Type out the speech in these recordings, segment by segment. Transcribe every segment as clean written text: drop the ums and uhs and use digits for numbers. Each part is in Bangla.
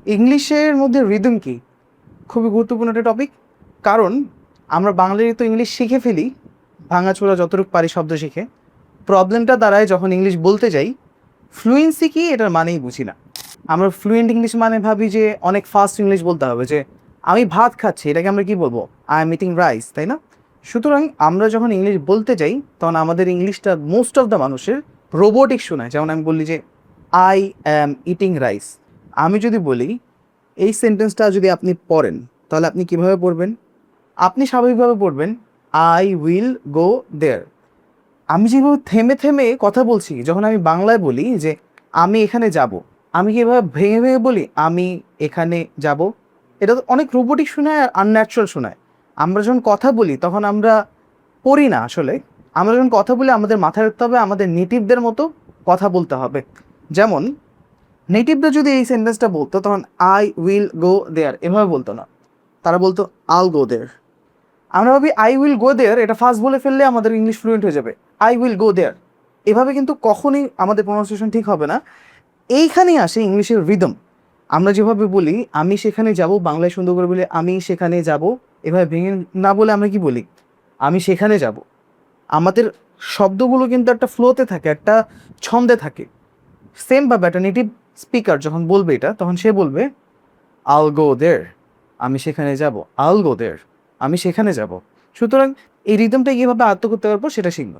ইংলিশের মধ্যে রিদম কি খুবই গুরুত্বপূর্ণ একটা টপিক। কারণ আমরা বাংলায় তো ইংলিশ শিখে ফেলি, ভাঙাচোরা যতটুকু পারি শব্দ শিখে। প্রবলেমটা দাঁড়ায় যখন ইংলিশ বলতে যাই, ফ্লুয়েন্সি কি এটার মানেই বুঝি না। আমরা ফ্লুয়েন্ট ইংলিশ মানে ভাবি যে অনেক ফাস্ট ইংলিশ বলতে হবে, যে আমি ভাত খাচ্ছি এটাকে আমরা কি বলবো, আই এম ইটিং রাইস, তাই না? সুতরাং আমরা যখন ইংলিশ বলতে যাই তখন আমাদের ইংলিশটা মোস্ট অফ দ্য মানুষের রোবোটিক শোনায়। যেমন আমি বললি যে আই অ্যাম ইটিং রাইস। আমি যদি বলি এই সেন্টেন্সটা যদি আপনি পড়েন তাহলে আপনি কিভাবে পড়বেন? আপনি স্বাভাবিকভাবে পড়বেন আই উইল গো দেয়ার। আমি যেভাবে থেমে থেমে কথা বলছি, যখন আমি বাংলায় বলি যে আমি এখানে যাব, আমি কিভাবে ভেঙে ভেঙে বলি আমি এখানে যাব, এটা তো অনেক রোবোটিক শোনায় আর আনন্যাচারাল শোনায়। আমরা যখন কথা বলি তখন আমরা পড়ি না আসলে। আমরা যখন কথা বলি আমাদের মাথায় রাখতে হবে আমাদের নেটিভদের মতো কথা বলতে হবে। যেমন নেটিভরা যদি এই সেন্টেন্সটা বলতো তখন আই উইল গো দেয়ার এভাবে বলতো না, তারা বলতো আল গো দেয়ার। আমরা ভাবি আই উইল গো দেয়ার, এটা ফার্স্ট বলে ফেললে আমাদের ইংলিশ ফ্লুয়েন্ট হয়ে যাবে। আই উইল গো দেয়ার এভাবে কিন্তু কখনই আমাদের প্রনাউন্সিয়েশন ঠিক হবে না। এইখানেই আসে ইংলিশের রিদম। আমরা যেভাবে বলি আমি সেখানে যাব, বাংলায় সুন্দর করে বলি আমি সেখানে যাব, এভাবে ভেঙে না বলে আমরা কি বলি আমি সেখানে যাব। আমাদের শব্দগুলো কিন্তু একটা ফ্লোতে থাকে, একটা ছন্দে থাকে। সেম ভাবে একটা নেটিভ স্পিকার যখন বলবে এটা, তখন সে বলবে আল গো দের, আমি সেখানে যাব, আল গো দের, আমি সেখানে যাব। সুতরাং এই রিদমটা কীভাবে আয়ত্ত করতে পারবো সেটা শিখবো।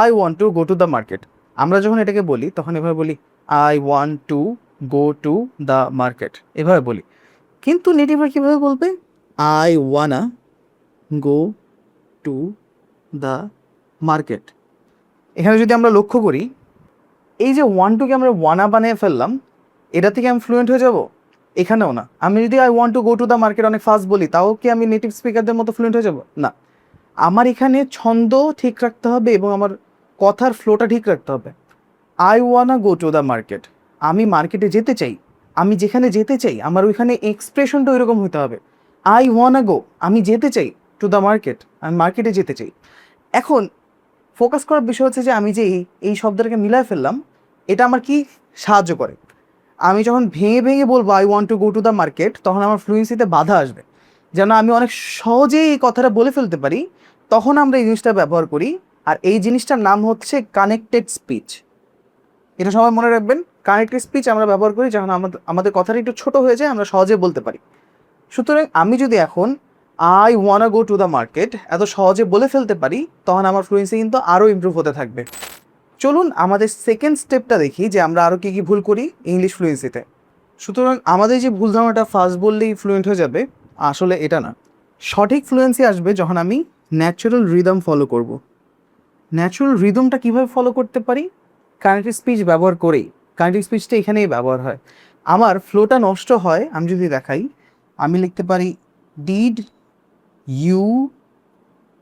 I want to go to the market, আমরা যখন এটাকে বলি তখন এভাবে বলি I want to go to the market, এভাবে বলি। কিন্তু নেটিভরা কীভাবে বলবে I wanna go to the market. এখানে যদি আমরা লক্ষ্য করি, এই যে ওয়ান টুকে আমরা ওয়ানা বানিয়ে ফেললাম, এটা থেকে আমি ফ্লুয়েন্ট হয়ে যাব? এখানেও না। আমি যদি I want to go to the market অনেক ফাস্ট বলি, তাও কি আমি নেটিভ স্পিকারদের মতো ফ্লুয়েন্ট হয়ে যাব? না। আমার এখানে ছন্দ ঠিক রাখতে হবে এবং আমার কথার ফ্লোটা ঠিক রাখতে হবে। I wanna go to the market, আমি মার্কেটে যেতে চাই, আমি যেখানে যেতে চাই আমার ওইখানে এক্সপ্রেশনটা ওইরকম হতে হবে। আই ওয়ানা গো, আমি যেতে চাই, টু দ্য মার্কেট, আমি মার্কেটে যেতে চাই। এখন ফোকাস করার বিষয় হচ্ছে যে আমি যে এই শব্দটাকে মিলায় ফেললাম, এটা আমার কি সাহায্য করে? আমি যখন ভেঙে ভেঙে বলবো I want to go to the market, তখন আমার ফ্লুয়েন্সিতে বাধা আসবে। যেন আমি অনেক সহজেই এই কথাটা বলে ফেলতে পারি, তখন আমরা এই জিনিসটা ব্যবহার করি। আর এই জিনিসটার নাম হচ্ছে কানেক্টেড স্পিচ। এটা সবাই মনে রাখবেন, কানেক্টেড স্পিচ আমরা ব্যবহার করি যখন আমাদের আমাদের কথাটা একটু ছোট হয়ে যায়, আমরা সহজে বলতে পারি। সুতরাং আমি যদি এখন I wanna go to the market এত সহজে বলে ফেলতে পারি, তখন আমার ফ্লুয়েন্সি কিন্তু আরও ইমপ্রুভ হতে থাকবে। চলুন আমাদের সেকেন্ড স্টেপটা দেখি যে আমরা আরও কী কী ভুল করি ইংলিশ ফ্লুয়েন্সিতে। সুতরাং আমাদের যে ভুল ধারণাটা ফার্স্ট বললেই ফ্লুয়েন্ট হয়ে যাবে, আসলে এটা না। সঠিক ফ্লুয়েন্সি আসবে যখন আমি ন্যাচারাল রিদম ফলো করব। ন্যাচারাল রিদমটা কীভাবে ফলো করতে পারি? কানেক্টিভ স্পিচ ব্যবহার করেই। কানেক্টিভ স্পিচটা এখানেই ব্যবহার হয়। আমার ফ্লোটা নষ্ট হয় আমি যদি দেখাই, আমি লিখতে পারি ডিড ইউ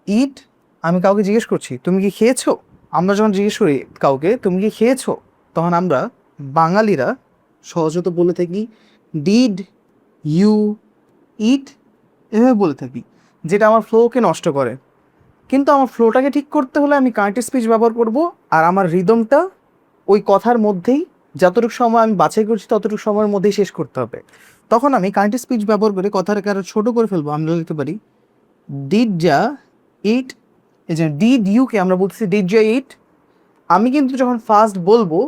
ইট। আমি কাউকে জিজ্ঞেস করছি তুমি কি খেয়েছো। আমরা যখন জিজ্ঞেস করি কাউকে তুমি কি খেয়েছো, তখন আমরা বাঙালিরা সহজত বলে থাকি ডিড ইউ ইট, এভাবে বলে থাকি, যেটা আমার ফ্লোকে নষ্ট করে। কিন্তু আমার ফ্লোটাকে ঠিক করতে হলে আমি কানেক্টিভ স্পিচ ব্যবহার করব, আর আমার রিদমটা ওই কথার মধ্যেই যতটুকু সময় আমি বাছাই করছি ততটুকু সময়ের মধ্যেই শেষ করতে হবে। তখন আমি কানেক্টিভ স্পিচ ব্যবহার করে কথাটাকে আরও ছোটো করে ফেলবো। আমরা লিখতে পারি ডিড যা ইট। এই যে ডিড ইউকে আমরা বলতেছি ডিড যা ইট। আমি কিন্তু যখন ফার্স্ট বলবো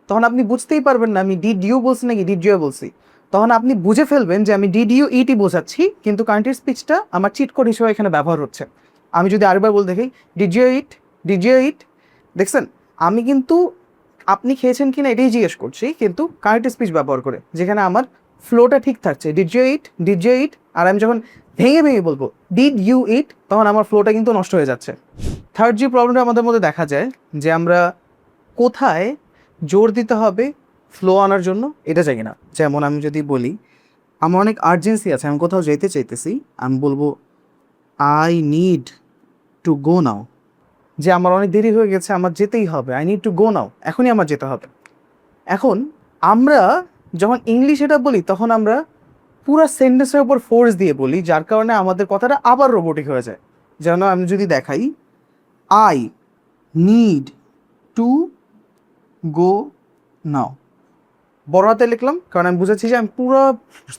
তখন আপনি বুঝতেই পারবেন না আমি ডিড ইউ বলছি নাকি ডিড জয় বলছি। তখন আপনি বুঝে ফেলবেন যে আমি ডিড ইউ ইটই বোঝাচ্ছি, কিন্তু কানেক্টিভ স্পিচটা আমার চিট কোড হিসেবে এখানে ব্যবহার হচ্ছে। আমি যদি আরেকবার বলতে দেখি did you eat, did you eat, দেখছেন আমি কিন্তু আপনি খেয়েছেন কিনা এটাই জিজ্ঞেস করছি, কিন্তু কানেক্টিভ স্পিচ ব্যবহার করে, যেখানে আমার ফ্লোটা ঠিক থাকছে did you eat, did you eat. আর আমি যখন ভেঙে ভেঙে বলবো ডিড ইউ ইট, তখন আমার ফ্লোটা কিন্তু নষ্ট হয়ে যাচ্ছে। থার্ড যে প্রবলেমটা আমাদের মধ্যে দেখা যায়, যে আমরা কোথায় জোর দিতে হবে ফ্লো আনার জন্য এটা জানি না। যেমন আমি যদি বলি আমার অনেক আর্জেন্সি আছে, আমি কোথাও যেতে চাইতেছি, আমি বলবো আই নিড টু গো নাও, যে আমার অনেক দেরি হয়ে গেছে, আমার যেতেই হবে, আই নিড টু গো নাও, এখনই আমার যেতে হবে। এখন আমরা যখন ইংলিশ এটা বলি তখন আমরা পুরো সেন্টেন্সের উপর ফোর্স দিয়ে বলি, যার কারণে আমাদের কথাটা আবার রোবোটিক হয়ে যায়। যেন আমি যদি দেখাই আই নিড টু গো নাও, বড় হাতে লিখলাম, কারণ আমি বুঝাচ্ছি যে আমি পুরো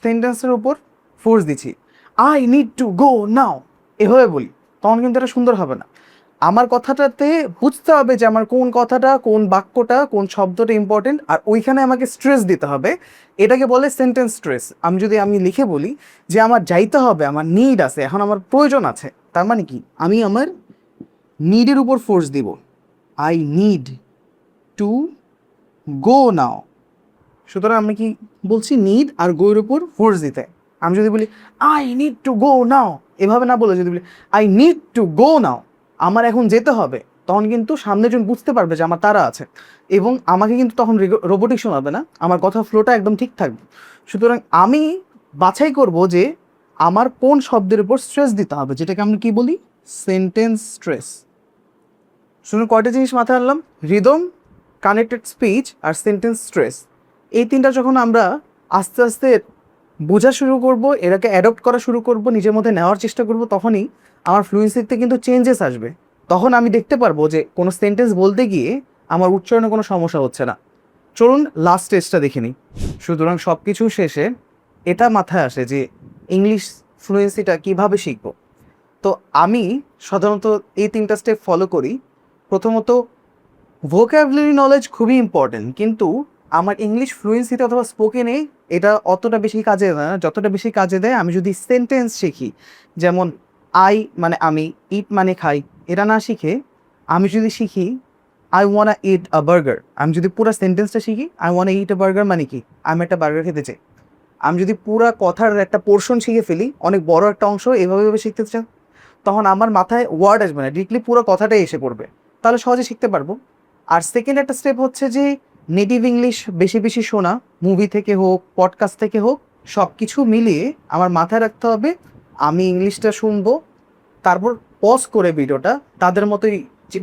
সেন্টেন্সের উপর ফোর্স দিচ্ছি। আই নিড টু গো নাও, এভাবে বলি, তখন কিন্তু এটা সুন্দর হবে না। আমার কথাটাতে বুঝতে হবে যে আমার কোন কথাটা, কোন বাক্যটা, কোন শব্দটা ইম্পর্টেন্ট, আর ওইখানে আমাকে স্ট্রেস দিতে হবে। এটাকে বলে সেন্টেন্স স্ট্রেস। আমি লিখে বলি যে আমার যাইতে হবে, আমার নিড আছে, এখন আমার প্রয়োজন আছে, তার মানে কি আমি আমার নিডের উপর ফোর্স দিব। আই নিড টু গো নাও। সুতরাং আমি কি বলছি, নিড আর গোয়ের উপর ফোর্স দিতে। আমি যদি বলি আই নিড টু গো নাও, এভাবে না বলে যদি বলি আই নিড টু গো নাও, আমার এখন যেতে হবে, তখন কিন্তু সামনে জন বুঝতে পারবে যে আমার তারা আছে, এবং আমাকে কিন্তু তখন রোবোটিক শোনাবে না, আমার কথা ফ্লোটা একদম ঠিক থাকবে। সুতরাং আমি বাছাই করব যে আমার কোন শব্দের উপর স্ট্রেস দিতে হবে, যেটাকে আমি কি বলি, সেন্টেন্স স্ট্রেস। শুনুন, কয়টা জিনিস মাথায় আনলাম, রিদম, কানেক্টেড স্পিচ আর সেন্টেন্স স্ট্রেস। এই তিনটা যখন আমরা আস্তে আস্তে বোঝা শুরু করব, এটাকে অ্যাডপ্ট করা শুরু করব, নিজের মধ্যে নেওয়ার চেষ্টা করব, তখনই আমার ফ্লুয়েন্সিতে কিন্তু চেঞ্জেস আসবে। তখন আমি দেখতে পারবো যে কোনো সেন্টেন্স বলতে গিয়ে আমার উচ্চারণে কোনো সমস্যা হচ্ছে না। চলুন লাস্ট স্টেজটা দেখে নিই। সুতরাং সব কিছু শেষে এটা মাথায় আসে যে ইংলিশ ফ্লুয়েন্সিটা কীভাবে শিখব। তো আমি সাধারণত এই তিনটা স্টেপ ফলো করি। প্রথমত, ভোক্যাবুলারি নলেজ খুবই ইম্পর্টেন্ট, কিন্তু আমার ইংলিশ ফ্লুয়েন্সিতে অথবা স্পোকেনে এটা অতটা বেশি কাজে দেয় না, যতটা বেশি কাজে দেয় আমি যদি সেন্টেন্স শিখি। যেমন আই মানে আমি, ইট মানে খাই, এটা না শিখে আমি যদি শিখি I wanna it a burger, আমি যদি পুরো সেন্টেন্সটা শিখি I wanna it a burger মানে কি, আমি একটা বার্গার খেতে চাই। আমি যদি পুরো কথার একটা পোর্শন শিখে ফেলি, অনেক বড় একটা অংশ এভাবে শিখতে চাই, তখন আমার মাথায় ওয়ার্ড আসবে না, ডিরেক্টলি পুরো কথাটাই এসে পড়বে, তাহলে সহজে শিখতে পারবো। আর সেকেন্ড একটা স্টেপ হচ্ছে যে নেটিভ ইংলিশ বেশি বেশি শোনা, মুভি থেকে হোক, পডকাস্ট থেকে হোক, সব কিছু মিলিয়ে আমার মাথায় রাখতে হবে আমি ইংলিশটা শুনবো, তারপর পজ করে ভিডিওটা তাদের মতোই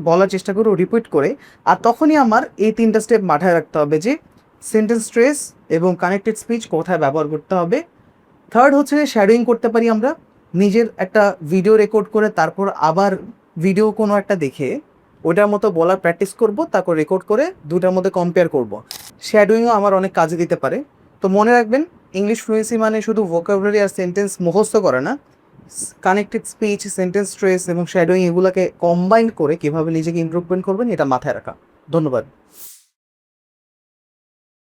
বলার চেষ্টা করবো, রিপিট করে। আর তখনই আমার এই তিনটা স্টেপ মাথায় রাখতে হবে যে সেন্টেন্স স্ট্রেস এবং কানেক্টেড স্পিচ কোথায় ব্যবহার করতে হবে। থার্ড হচ্ছে শ্যাডোয়িং করতে পারি আমরা, নিজের একটা ভিডিও রেকর্ড করে তারপর আবার ভিডিও কোনো একটা দেখে ওটার মতো বলার প্র্যাকটিস করব, তারপর রেকর্ড করে দুটার মধ্যে কম্পেয়ার করব। শ্যাডোয়িংও আমার অনেক কাজে দিতে পারে। তো মনে রাখবেন, ইংলিশ ফ্লুয়েন্সি মানে শুধু ভোকাবুলারি আর সেন্টেন্স মুখস্থ করে না, কানেক্টেড স্পিচ, সেন্টেন্স স্ট্রেস এবং শ্যাডোয়িং এগুলোকে কম্বাইন করে কীভাবে নিজেকে ইমপ্রুভমেন্ট করবেন এটা মাথায় রাখা। ধন্যবাদ।